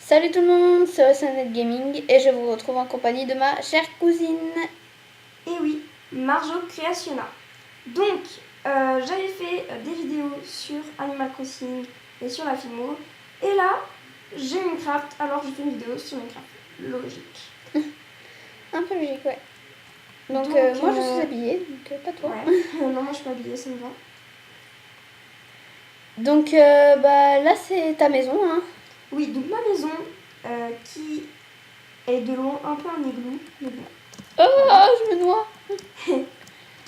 Salut tout le monde, c'est Oceanette Gaming et je vous retrouve en compagnie de ma chère cousine. Et oui, Marjo Creationa. Donc, j'avais fait des vidéos sur Animal Crossing et sur la Filmo. Et là, j'ai Minecraft, alors je fais une vidéo sur Minecraft. Logique. Un peu logique, ouais. Donc, moi je suis habillée, donc pas toi. Ouais. Non, moi je suis pas habillée, ça me va. Donc, là c'est ta maison, hein. Oui, donc ma maison, qui est de loin un peu un igloo. Mais bon. Oh, Voilà. je me noie.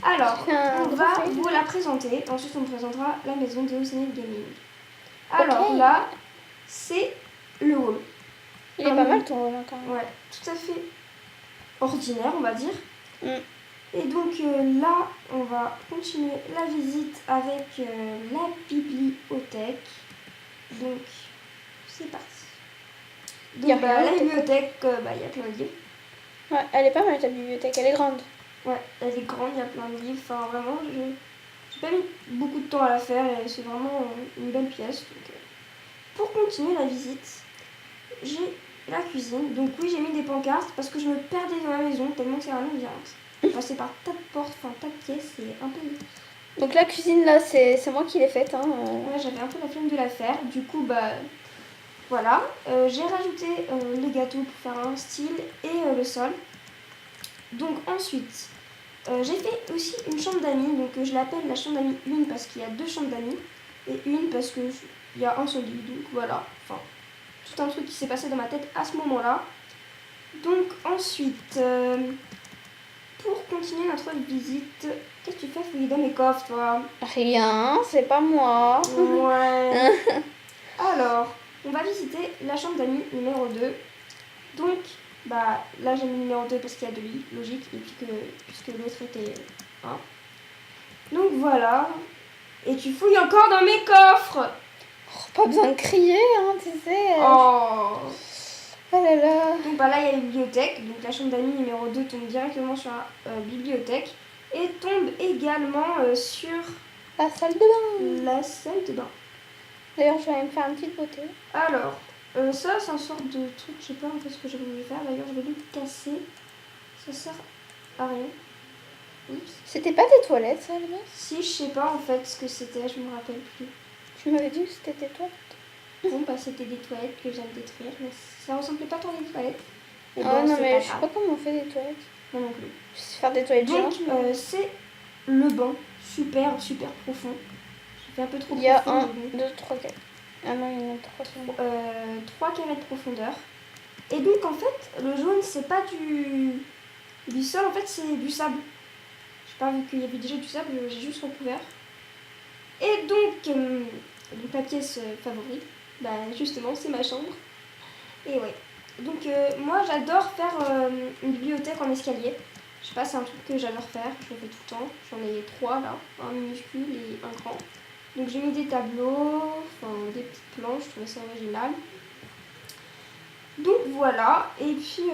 Alors, J'ai fait un on gros va fail. vous la présenter. Ensuite, on présentera la maison de Oceanette Gaming. Alors Ok. là, c'est le hall. Il est pas mal ton rôle, hein, quand même. Ouais, tout à fait ordinaire, on va dire. Mm. Et donc là, on va continuer la visite avec la bibliothèque. Donc, c'est parti. Y a Donc, rien, la t'es bibliothèque, il y a plein de livres. Ouais, elle est pas mal ta bibliothèque, elle est grande. Ouais, elle est grande, il y a plein de livres. Enfin, vraiment, j'ai pas mis beaucoup de temps à la faire et c'est vraiment une belle pièce. Donc, pour continuer la visite, j'ai la cuisine. Donc oui, j'ai mis des pancartes parce que je me perdais dans la maison tellement que c'est un labyrinthe. Passer par tas de portes, enfin tas de pièces, c'est un peu... Donc la cuisine là, c'est moi qui l'ai faite, hein. Ouais, j'avais un peu la flemme de la faire. Du coup, voilà. J'ai rajouté les gâteaux pour faire un style et le sol. Donc ensuite, j'ai fait aussi une chambre d'amis. Donc je l'appelle la chambre d'amis 1 parce qu'il y a 2 chambres d'amis. Et 1 parce qu'il y a un seul lit. Donc voilà. Enfin, tout un truc qui s'est passé dans ma tête à ce moment-là. Donc ensuite, pour continuer notre visite, qu'est-ce que tu fais fouiller dans mes coffres, toi? Rien, c'est pas moi. Ouais. Alors, on va visiter la chambre d'amis numéro 2. Donc, là j'ai mis numéro 2 parce qu'il y a 2 lits, logique, et puis puisque l'autre était 1. Donc voilà. Et tu fouilles encore dans mes coffres! Oh, pas besoin de crier, hein, tu sais. Oh! Oh là là. Donc là il y a la bibliothèque, donc la chambre d'amis numéro 2 tombe directement sur la bibliothèque et tombe également sur La salle de bain. la salle de bain. D'ailleurs, je vais aller me faire une petite beauté. Alors, ça c'est un sorte de truc, je sais pas en fait ce que j'ai voulu faire, d'ailleurs je vais le casser, ça sert à rien. Oups. C'était pas des toilettes, ça, à la base? Si, je sais pas en fait ce que c'était, je me rappelle plus. Tu m'avais dit que c'était des toilettes. Bon, c'était des toilettes que j'aime détruire, mais ça ressemblait pas trop à des toilettes. Et Ah bon, non, c'est mais pas je sais grave. pas comment on fait des toilettes. Moi non plus. Je sais faire des toilettes Donc, géantes. c'est le banc, super profond. J'ai fait un peu trop Il y a profond. 1, 2, 3, 4. Ah non, il y en a 3. 3 carrés de profondeur. Et donc, en fait, le jaune, c'est pas du sol, en fait, c'est du sable. Je sais pas, vu qu'il y avait déjà du sable, j'ai juste recouvert. Et donc ma pièce favorite, justement, c'est ma chambre. Et ouais. Donc, moi, j'adore faire une bibliothèque en escalier. Je sais pas, c'est un truc que j'adore faire, je le fais tout le temps. J'en ai 3 là, un minuscule et un grand. Donc j'ai mis des tableaux, enfin des petites planches, je trouvais ça original. Donc voilà, et puis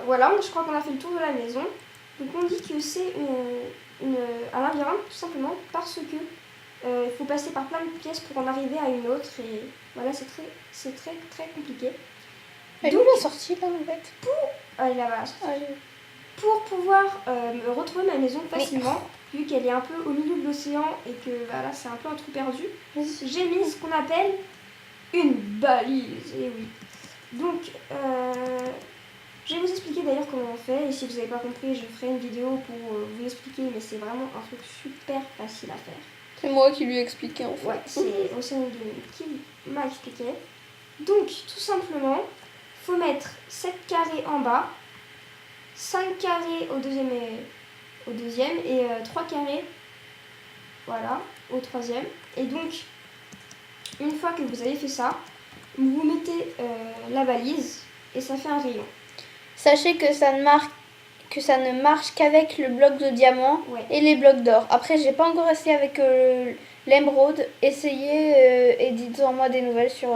voilà, je crois qu'on a fait le tour de la maison. Donc on dit que c'est un labyrinthe tout simplement parce que il faut passer par plein de pièces pour en arriver à une autre et voilà, c'est très compliqué. Elle est où la sortie là en fait? Allez là-bas. Allez. Pour pouvoir me retrouver ma maison facilement, vu qu'elle est un peu au milieu de l'océan et que là c'est un peu un trou perdu, j'ai mis ce qu'on appelle une balise. Et oui. Donc, je vais vous expliquer d'ailleurs comment on fait. Et si vous n'avez pas compris, je ferai une vidéo pour vous expliquer, mais c'est vraiment un truc super facile à faire. C'est moi qui lui ai expliqué en fait. Ouais, c'est Océanette qui m'a expliqué. Donc, tout simplement, il faut mettre 7 carrés en bas, 5 carrés au deuxième et 3 carrés, voilà, au troisième. Et donc, une fois que vous avez fait ça, vous mettez la balise et ça fait un rayon. Sachez que ça ne marche qu'avec le bloc de diamant et les blocs d'or. Après, j'ai pas encore essayé avec l'émeraude. Essayez et dites-en-moi des nouvelles sur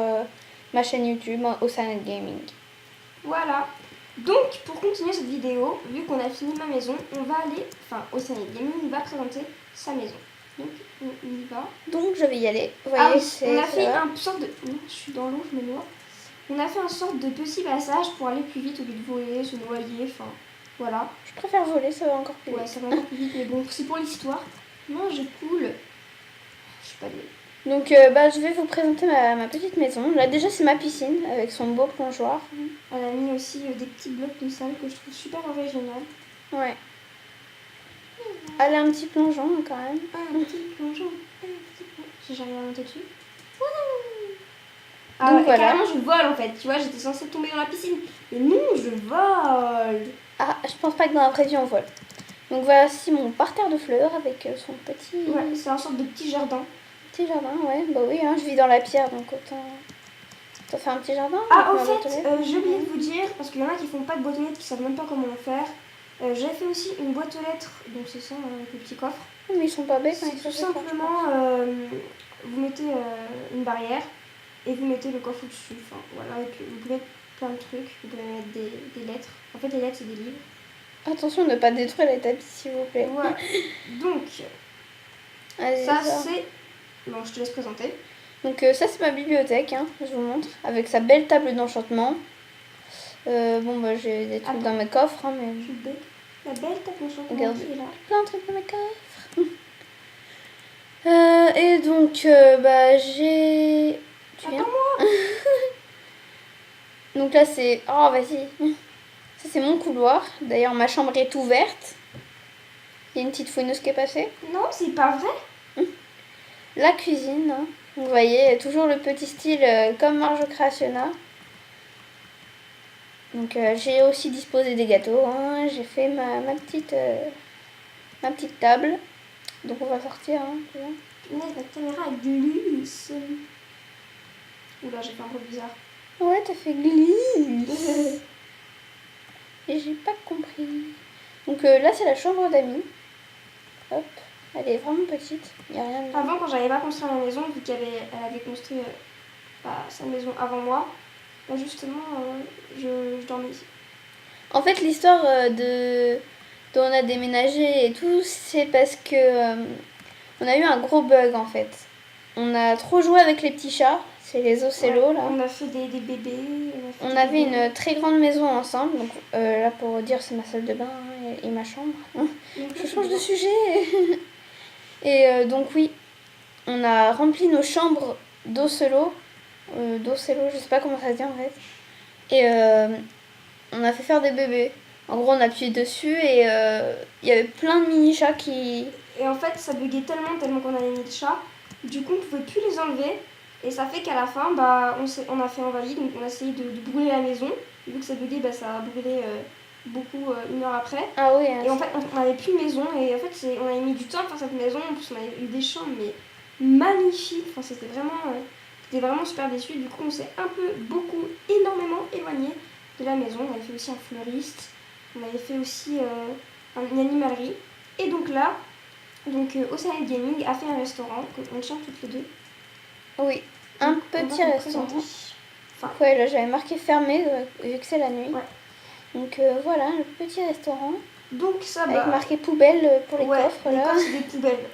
ma chaîne YouTube, Oceanette Gaming. Voilà. Donc, pour continuer cette vidéo, vu qu'on a fini ma maison, on va aller, Oceanette Gaming va présenter sa maison. Donc, on y va. Donc, je vais y aller. Vous voyez, on a fait un sorte de... Non, je suis dans l'eau, je me noie. On a fait un sorte de petit passage pour aller plus vite au lieu de voler, se noyer, enfin voilà. Je préfère voler, ça va encore plus Ouais, vite. ça va encore plus vite, mais bon, c'est pour l'histoire. Non, j'ai cool. Je suis pas douée. Donc je vais vous présenter ma petite maison. Là déjà c'est ma piscine avec son beau plongeoir. Elle a mis aussi des petits blocs de sable que je trouve super original. Ouais. Elle a un petit plongeon quand même. Un petit plongeon. J'ai rien monté dessus. Donc ouais, voilà. Carrément je vole en fait, tu vois, j'étais censée tomber dans la piscine. Mais non, je vole. Ah, je pense pas que dans la vraie vie on vole. Donc voici mon parterre de fleurs avec son petit... Ouais, c'est un sorte de petit jardin. Petit jardin, ouais. Bah oui, hein, je vis dans la pierre, donc autant faire un petit jardin. Ah, au fait, j'ai oublié de vous dire, parce qu'il y en a qui font pas de boîte aux lettres, qui savent même pas comment le faire. J'ai fait aussi une boîte aux lettres, donc c'est ça, avec le petit coffre. Mais ils sont pas bêtes, hein, C'est tout simplement, vous mettez une barrière et vous mettez le coffre au-dessus. Enfin, voilà, et puis vous pouvez mettre plein de trucs, vous pouvez mettre des lettres. En fait, les lettres, c'est des livres. Attention de ne pas détruire les tapis, s'il vous plaît. Voilà. Donc, allez, ça c'est... Bon, je te laisse présenter. Donc ça c'est ma bibliothèque, hein, je vous montre, avec sa belle table d'enchantement. Bon bah j'ai des trucs dans mes coffres, hein, mais... La belle table d'enchantement. Regarde, plein de trucs dans mes coffres. Et donc j'ai... Tu viens? Attends-moi. Donc là c'est... Oh vas-y. Ça c'est mon couloir. D'ailleurs ma chambre est ouverte. Il y a une petite fouineuse qui est passée. Non, c'est pas vrai. La cuisine, hein. Vous voyez, toujours le petit style comme Marge Creationa. Donc j'ai aussi disposé des gâteaux, hein. J'ai fait ma petite table. Donc on va sortir, hein, tu vois. Punaise, la caméra a glisse. Oula, j'ai fait un peu bizarre. Ouais, t'as fait glisse. Et j'ai pas compris. Donc là c'est la chambre d'amis. Hop, elle est vraiment petite. Y a rien dedans. Avant, quand j'avais pas construit la maison, vu qu'elle avait construit sa maison avant moi, bah justement, je dormais ici. En fait, l'histoire dont on a déménagé et tout, c'est parce que on a eu un gros bug en fait. On a trop joué avec les petits chats, c'est les ocellos là. On a fait des bébés. On avait une très grande maison ensemble, donc là pour dire c'est ma salle de bain, hein, et ma chambre. Je change de sujet. Et donc oui, on a rempli nos chambres d'ocellos, je sais pas comment ça se dit en fait. Et on a fait faire des bébés. En gros, on a appuyé dessus et il y avait plein de mini chats qui... Et en fait, ça buguait tellement qu'on avait mis le chat. Du coup, on pouvait plus les enlever. Et ça fait qu'à la fin, bah, on a fait un valide. Donc, on a essayé de brûler la maison. Vu que ça buguait, bah, ça a brûlé beaucoup une heure après. Ah oui. Hein, et en fait, on n'avait plus de maison. Et en fait, on avait mis du temps à faire cette maison. En plus, on avait eu des chambres, mais magnifiques. Enfin, c'était vraiment super déçus. Du coup, on s'est énormément éloigné de la maison. On avait fait aussi un fleuriste. On avait fait aussi une animalerie. Et donc là, Océan Gaming a fait un restaurant qu'on tient toutes les deux. Oui, un petit restaurant. Enfin, ouais, là j'avais marqué fermé vu que c'est la nuit. Ouais. Donc voilà, le petit restaurant. Donc ça avec marqué poubelle pour les coffres. Les coffres, c'est des poubelles.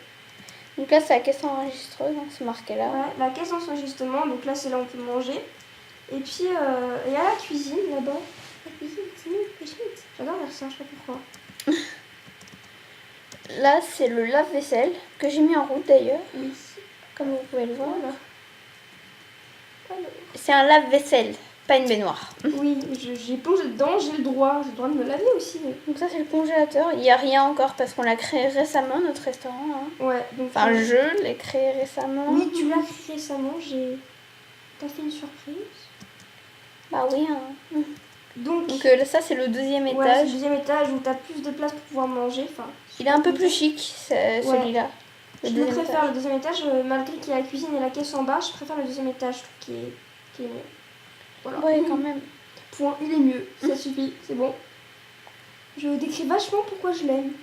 Donc là, c'est la caisse enregistreuse, hein, c'est marqué là. Ouais, la caisse d'enregistrement, donc là, c'est là où on peut manger. Et puis, il y a la cuisine là-bas. La cuisine, c'est une j'adore faire ça, je sais pas pourquoi. Là, c'est le lave-vaisselle que j'ai mis en route d'ailleurs. Oui. Comme vous pouvez le voir. Voilà. C'est un lave-vaisselle, pas une baignoire. Oui, j'ai plongé dedans, j'ai le droit de me laver aussi. Donc ça, c'est le congélateur. Il n'y a rien encore parce qu'on l'a créé récemment, notre restaurant. Hein. Ouais. Donc, enfin, je l'ai créé récemment. Oui, tu l'as créé récemment. T'as fait une surprise. Bah oui. Hein. Donc là, ça, c'est le deuxième étage. Ouais, c'est le deuxième étage où t'as plus de place pour pouvoir manger. Enfin, il est un peu plus chic, celui-là. Je préfère le deuxième étage, malgré qu'il y a la cuisine et la caisse en bas, je préfère le deuxième étage, je trouve qui est mieux. Voilà. Ouais, quand même. Point, il est mieux, ça suffit, c'est bon. Je décris vachement pourquoi je l'aime.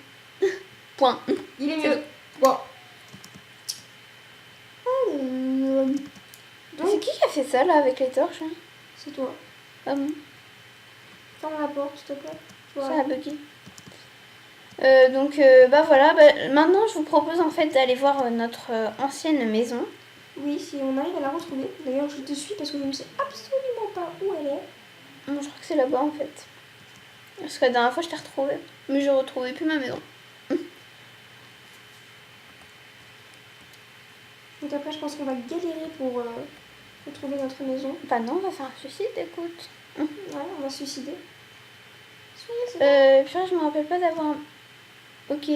Point. Il est mieux. Bon. Donc, c'est qui a fait ça là avec les torches? Hein? C'est toi. Ah bon? Ferme la porte, s'il te plaît. Voilà. Ça a bugué. Bah voilà, maintenant je vous propose en fait d'aller voir notre ancienne maison. Oui, si on arrive à la retrouver. D'ailleurs, je te suis parce que je ne sais absolument pas où elle est. Moi, je crois que c'est là-bas en fait. Parce que la dernière fois, je t'ai retrouvée. Mais je retrouvais plus ma maison. Donc après, je pense qu'on va galérer pour retrouver notre maison. Bah non, on va faire un suicide, écoute. Ouais, on va se suicider. Puis je me rappelle pas d'avoir un... Ok.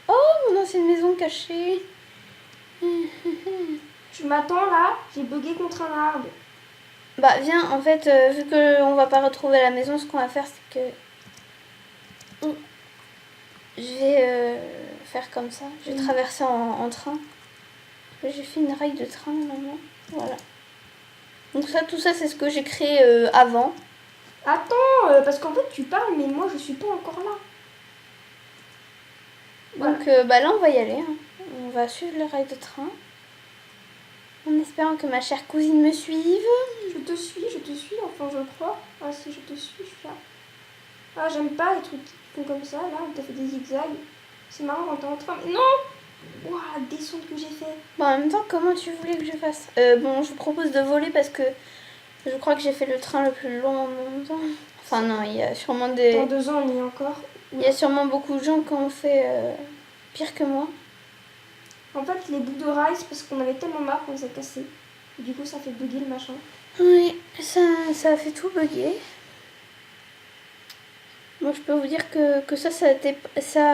Oh, mon ancienne maison cachée. Tu m'attends là, j'ai bugué contre un arbre. Bah viens, en fait, vu qu'on va pas retrouver la maison, ce qu'on va faire, c'est que... Je vais faire comme ça. Je vais traverser en train. J'ai fait une rail de train normalement. Voilà. Donc ça, tout ça, c'est ce que j'ai créé avant. Attends, parce qu'en fait tu parles, mais moi je suis pas encore là. Voilà. Donc bah là, on va y aller. Hein. On va suivre le rail de train. En espérant que ma chère cousine me suive. Je te suis, enfin je crois. Ah si, je te suis, je suis là. Ah, j'aime pas les trucs qui font comme ça, là, on t'a fait des zigzags. C'est marrant quand t'es en train, mais non. Ouah, la descente que j'ai fait. Bon, en même temps, comment tu voulais que je fasse bon, je vous propose de voler parce que je crois que j'ai fait le train le plus long au monde. Enfin non, il y a sûrement des... Dans 2 ans, on y est encore. Il y a sûrement beaucoup de gens qui ont fait pire que moi. En fait, les bouts de rail, c'est parce qu'on avait tellement marre qu'on les a cassés. Et du coup, ça fait bugger le machin. Oui, ça a fait tout bugger. Moi, je peux vous dire que ça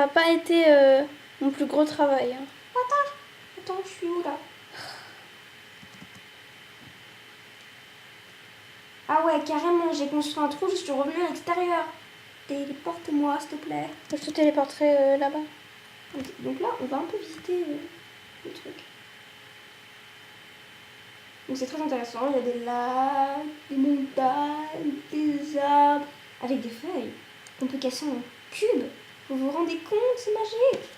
a pas été mon plus gros travail. Hein. Attends, je suis où là? Ah ouais, carrément, j'ai construit un trou, je suis revenue à l'extérieur. Téléporte-moi, s'il te plaît. Je te téléporterai là-bas. Donc là, on va un peu visiter le truc. Donc c'est très intéressant, il y a des lacs, des montagnes, des arbres, avec des feuilles qu'on peut casser en cubes. Vous vous rendez compte, c'est magique.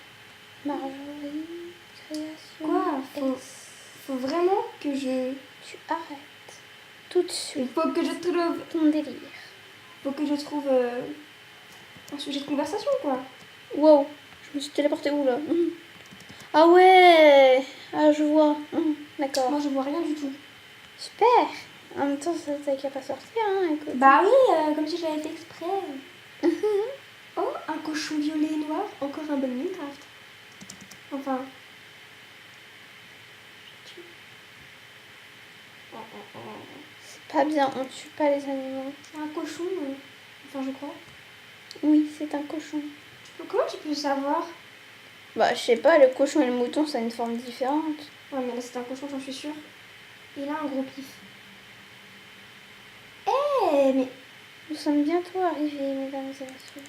Marjorie, création. Quoi? Faut vraiment que je... Tu arrêtes. Tout de suite. Il faut que je trouve... Ton délire. Faut que je trouve un sujet de conversation, quoi. Wow, je me suis téléportée où là? Ah ouais. Ah, je vois. D'accord. Moi, je vois rien du tout. Super. En même temps, ça t'as qu'à pas sortir, hein, écoute. Bah oui, comme si je l'avais fait exprès. Oh, un cochon violet et noir, encore un bon Minecraft. Enfin... C'est pas bien, on tue pas les animaux. C'est un cochon, enfin je crois. Oui, c'est un cochon. Comment tu peux savoir? Bah, je sais pas, le cochon et le mouton, ça a une forme différente. Ouais, mais là c'est un cochon, j'en suis sûre. Il a un gros pif. Mais... Nous sommes bientôt arrivés, mesdames et messieurs.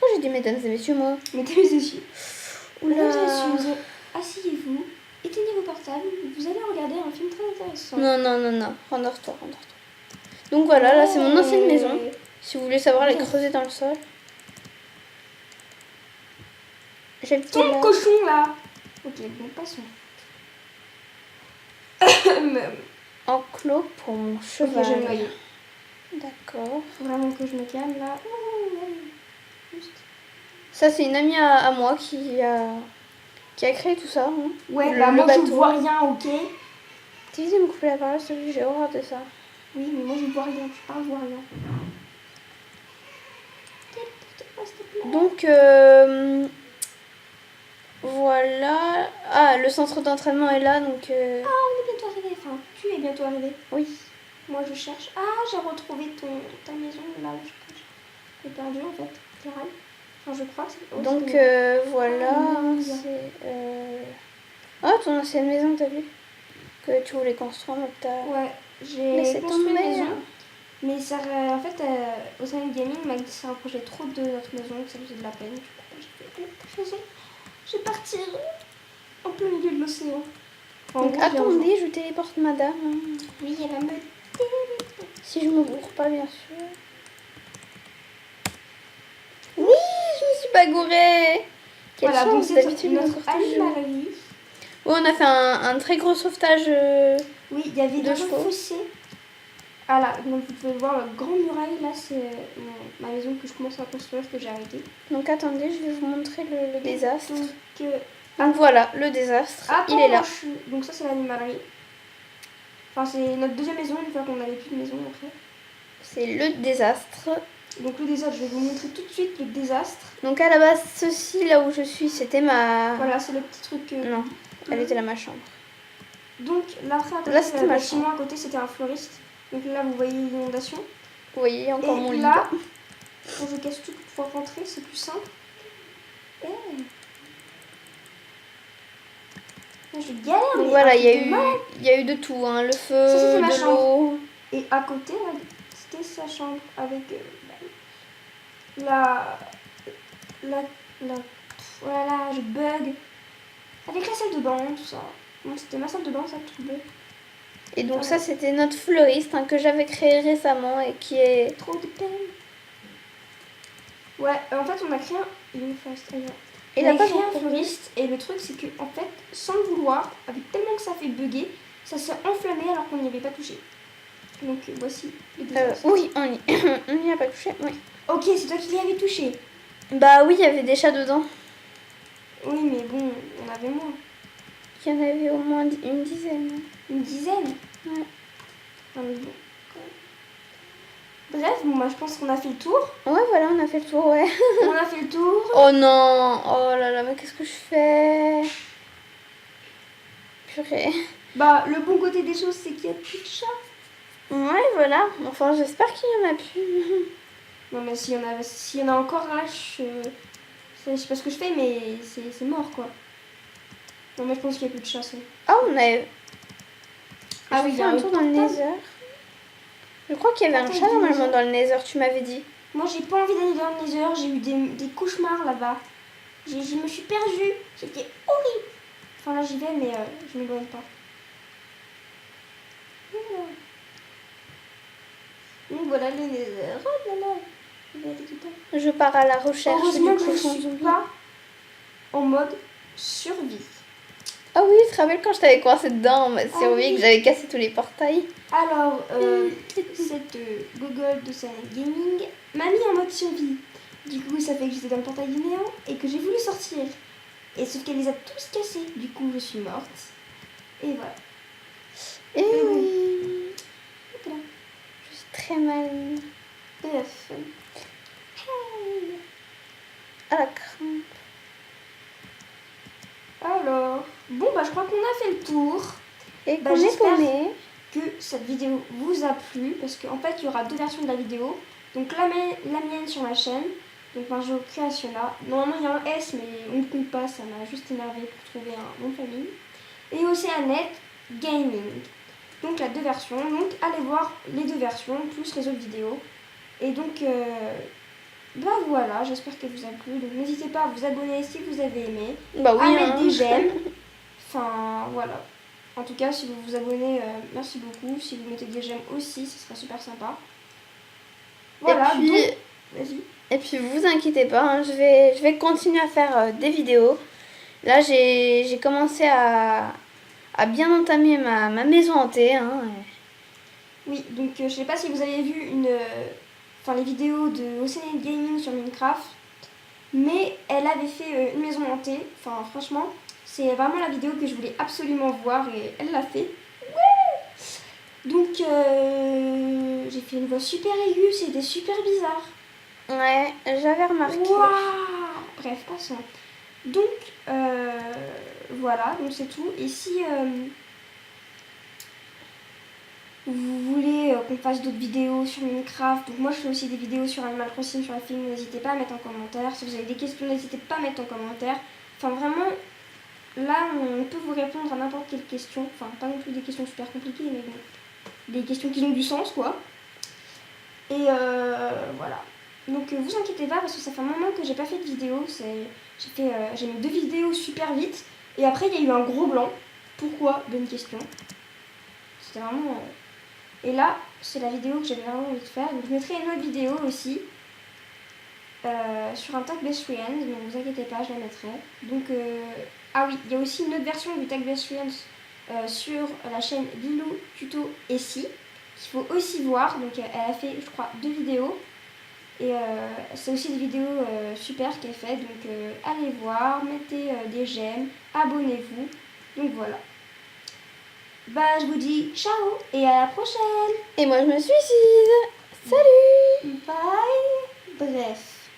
Pourquoi j'ai dit mesdames et messieurs, moi? Mesdames et messieurs. Oula. Mesdames et messieurs, asseyez-vous, éteignez vos portables, vous allez regarder un film très intéressant. Non. Rendors-toi. Donc voilà, là c'est mon ancienne maison. Si vous voulez savoir, elle est creusée dans le sol. J'habitais Ton là. cochon là. Ok, bon, passons. Enclos pour mon cheval. Ok, je vais me noyer. D'accord. Faut vraiment que je me calme là. Juste. Ça c'est une amie à moi qui a créé tout ça. Hein. Ouais, le moi bateau. je vois rien, ok? T'évites de me couper la parole, s'il te plaît, j'ai horreur de ça. Oui, mais moi je vois rien, je vois rien. Donc voilà. Ah, le centre d'entraînement est là, donc... Ah, on est bientôt arrivé, enfin, tu es bientôt arrivé. Oui. Moi je cherche. Ah, j'ai retrouvé ta maison là où j'ai perdu en fait, tes rails. Enfin, je crois que c'est... Donc voilà. C'est... Ah, ton ancienne maison, t'as vu? Que tu voulais construire, mais t'as... Ouais, j'ai construit une maison. Hein. Mais ça, en fait, Océan Gaming m'a dit que ça rapprochait trop de notre maison, que ça faisait de la peine. Du coup, j'ai fait raison. Je vais partir en plein milieu de l'océan. Donc attendez, je téléporte madame. Oui, elle va me téléporter. Si je me gourre pas, bien sûr. Oui, je me suis pas gourée. Quelle voilà, donc chance, c'est d'habitude notre animalerie. Oui, on a fait un très gros sauvetage oui, il y avait de un chevaux. fossé. Ah là, donc vous pouvez voir le grand muraille, là c'est ma maison que je commence à construire, que j'ai arrêtée. Donc attendez, je vais vous montrer le désastre. Donc voilà, le désastre, il est là. Donc ça c'est l'animalerie. Enfin, c'est notre deuxième maison, une fois qu'on n'avait plus de maison après. C'est le désastre. Donc le désastre, je vais vous montrer tout de suite le désastre. Donc à la base, ceci, là où je suis, c'était ma... Voilà, c'est le petit truc... Non, elle était là, ma chambre. Donc là, après, à côté, Là, c'était le ma bâtiment à côté, c'était un fleuriste. Donc là, vous voyez l'inondation. Vous voyez, encore Et mon lit. là, quand je casse tout pour pouvoir rentrer, c'est plus simple. Et... Je galère, mais Donc voilà, il y a eu de tout, hein. Le feu, ça, c'était ma de l'eau. Et à côté, c'était sa chambre avec la... Voilà, je bug. Avec la salle de bain, tout ça. Bon, c'était ma salle de bain, ça, tout bug. Et donc ça, c'était notre fleuriste hein, que j'avais créé récemment et qui est... Trop de peine. Ouais, en fait, on a créé un... Il a pas créé un fleuriste et le truc, c'est que en fait, sans le vouloir, avec tellement que ça fait bugger, ça s'est enflammé alors qu'on n'y avait pas touché. Donc voici les désastres. Oui, on n'y a pas touché, oui. Ok, c'est toi qui l'y avais touché. Bah oui, il y avait des chats dedans. Oui, mais bon, on avait moins. Il y en avait au moins une dizaine. Une dizaine. Ouais. Non, mais bon. Bref, bon, bah, je pense qu'on a fait le tour. Ouais, voilà, on a fait le tour, ouais. On a fait le tour. Oh non, oh là là, mais qu'est-ce que je fais? Purée. Bah, le bon côté des choses, c'est qu'il y a plus de chats. Ouais, voilà. Enfin, j'espère qu'il y en a plus. Non, mais s'il y en a encore là, je sais pas ce que je fais, mais c'est mort, quoi. Non, mais je pense qu'il n'y a plus de chats. Ah, on a... Ah oui, il y a un tour dans le Nether. Je crois qu'il y avait un chat normalement dans le Nether, tu m'avais dit. Moi, j'ai pas envie d'aller dans le Nether, j'ai eu des cauchemars là-bas. Je me suis perdue, c'était horrible. Enfin, là, j'y vais, mais je m'éloigne pas. Donc voilà le Nether. Oh là là. Je pars à la recherche Heureusement du que je cochon suis zombie. pas en mode survie. Ah oui, tu te rappelles quand je t'avais coincé dedans, c'est oui, que j'avais cassé tous les portails. Alors, cette gogole de Silent Gaming m'a mis en mode survie. Du coup, ça fait que j'étais dans le portail du néant et que j'ai voulu sortir. Et sauf qu'elle les a tous cassés. Du coup, je suis morte. Et voilà. Et oui. Voilà. Je suis très mal. Bref. À la crampe. Alors, bon, bah, je crois qu'on a fait le tour. Et Bah, qu'on est j'espère paumé. que cette vidéo vous a plu. Parce qu'en fait, il y aura deux versions de la vidéo. Donc, la mienne sur ma chaîne. Donc, Marjo Creationa. Normalement, il y a un S, mais on ne compte pas. Ça m'a juste énervé pour trouver un nom de famille. Et Océanette Gaming. Donc, la deux versions. Donc, allez voir les deux versions, plus les autres vidéos. Et donc, bah voilà, j'espère qu'elle vous a plu. Donc, n'hésitez pas à vous abonner si vous avez aimé. Bah oui, à mettre hein. des j'aime. Enfin, voilà. En tout cas, si vous vous abonnez, merci beaucoup. Si vous mettez des j'aime aussi, ce sera super sympa. Voilà, et puis, donc, vas-y. Et puis vous inquiétez pas, hein, je vais continuer à faire des vidéos. Là j'ai commencé à bien entamer ma maison hantée. Hein, Oui, donc je sais pas si vous avez vu les vidéos de Océanette Gaming sur Minecraft, mais elle avait fait une maison hantée. Enfin, franchement, c'est vraiment la vidéo que je voulais absolument voir et elle l'a fait. Ouais. Donc, j'ai fait une voix super aiguë, c'était super bizarre. Ouais, j'avais remarqué. Waouh. Bref, passons. Donc, voilà, donc c'est tout. Et si vous voulez qu'on fasse d'autres vidéos sur Minecraft, donc moi je fais aussi des vidéos sur Animal Crossing, sur la film, n'hésitez pas à mettre en commentaire. Si vous avez des questions, n'hésitez pas à mettre en commentaire. Enfin vraiment, là on peut vous répondre à n'importe quelle question. Enfin pas non plus des questions super compliquées, mais bon, des questions qui ont du sens quoi. Et voilà. Donc vous inquiétez pas parce que ça fait un moment que j'ai pas fait de vidéo. J'ai mis 2 vidéos super vite et après il y a eu un gros blanc. Pourquoi? Bonne question. C'était vraiment... Et là, c'est la vidéo que j'avais vraiment envie de faire. Donc je mettrai une autre vidéo aussi sur un tag Best Friends, mais ne vous inquiétez pas, je la mettrai. Donc, ah oui, il y a aussi une autre version du tag Best Friends sur la chaîne Lilou Tuto et Si, qu'il faut aussi voir. Donc elle a fait, je crois, 2 vidéos. Et c'est aussi des vidéos super qu'elle fait. Donc allez voir, mettez des j'aime, abonnez-vous. Donc voilà. Bah, je vous dis ciao et à la prochaine. Et moi, je me suicide. Salut. Bye. Bref.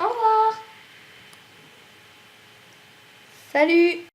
Au revoir. Salut.